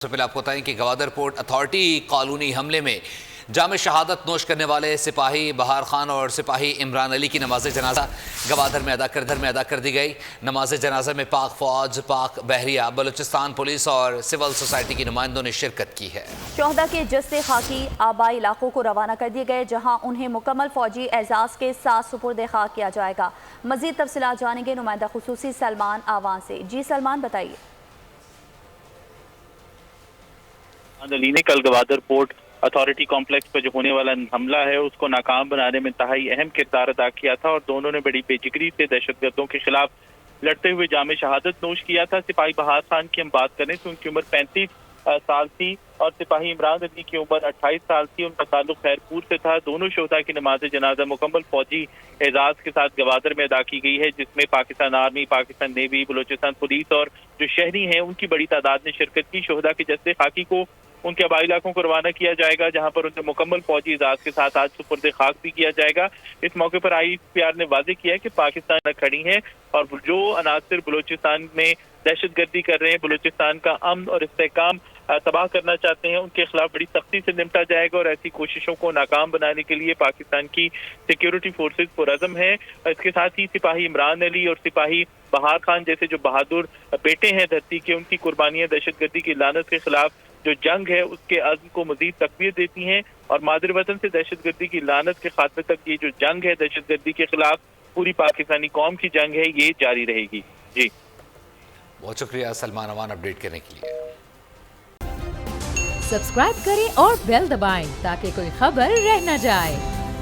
سے پہلے آپ کو بتائیں کہ گوادر پورٹ اتھارٹی کالونی حملے میں جام شہادت نوش کرنے والے سپاہی بہار خان اور سپاہی عمران علی کی نماز جنازہ گوادر میں ادا کر دی گئی۔ نماز جنازہ میں پاک فوج، پاک بحریہ، بلوچستان پولیس اور سول سوسائٹی کی نمائندوں نے شرکت کی ہے۔ شہداء کے جثے خاکی آبائی علاقوں کو روانہ کر دیے گئے، جہاں انہیں مکمل فوجی اعزاز کے ساتھ سپرد خاک کیا جائے گا۔ مزید تفصیلات جانیں گے نمائندہ خصوصی سلمان آوان سے۔ جی سلمان، بتائیے۔ علی نے کل گوادر پورٹ اتھارٹی کمپلیکس پر جو ہونے والا حملہ ہے اس کو ناکام بنانے میں انتہائی اہم کردار ادا کیا تھا اور دونوں نے بڑی بے جگری سے دہشت گردوں کے خلاف لڑتے ہوئے جام شہادت نوش کیا تھا۔ سپاہی بہار خان کی ہم بات کریں تو ان کی عمر 35 سال تھی اور سپاہی عمران علی کی عمر 28 سال تھی۔ ان کا تعلق خیرپور سے تھا۔ دونوں شہداء کی نماز جنازہ مکمل فوجی اعزاز کے ساتھ گوادر میں ادا کی گئی ہے، جس میں Pakistan army, Pakistan navy, Balochistan police اور جو شہری ہیں ان کی بڑی تعداد نے شرکت کی۔ شہداء کے جثے خاکی کو ان کے آبائی علاقوں کو روانہ کیا جائے گا، جہاں پر انہیں مکمل فوجی اعزاز کے ساتھ آج سپرد خاک بھی کیا جائے گا۔ اس موقع پر IPR نے واضح کیا ہے کہ پاکستان کھڑی ہیں اور جو عناصر بلوچستان میں دہشت گردی کر رہے ہیں، بلوچستان کا امن اور استحکام تباہ کرنا چاہتے ہیں، ان کے خلاف بڑی سختی سے نمٹا جائے گا اور ایسی کوششوں کو ناکام بنانے کے لیے پاکستان کی سیکیورٹی فورسز پرعزم ہیں۔ اس کے ساتھ ہی سپاہی عمران علی اور سپاہی بہار خان جیسے جو بہادر بیٹے ہیں دھرتی کے، ان کی قربانیاں دہشت گردی کی لعنت کے خلاف جو جنگ ہے اس کے عزم کو مزید تقویت دیتی ہیں اور مادر وطن سے دہشت گردی کی لعنت کے خاتمے تک یہ جو جنگ ہے دہشت گردی کے خلاف پوری پاکستانی قوم کی جنگ ہے، یہ جاری رہے گی۔ جی بہت شکریہ سلمان اوان اپڈیٹ کرنے کے لیے۔ سبسکرائب کریں اور بیل دبائیں تاکہ کوئی خبر رہ نہ جائے۔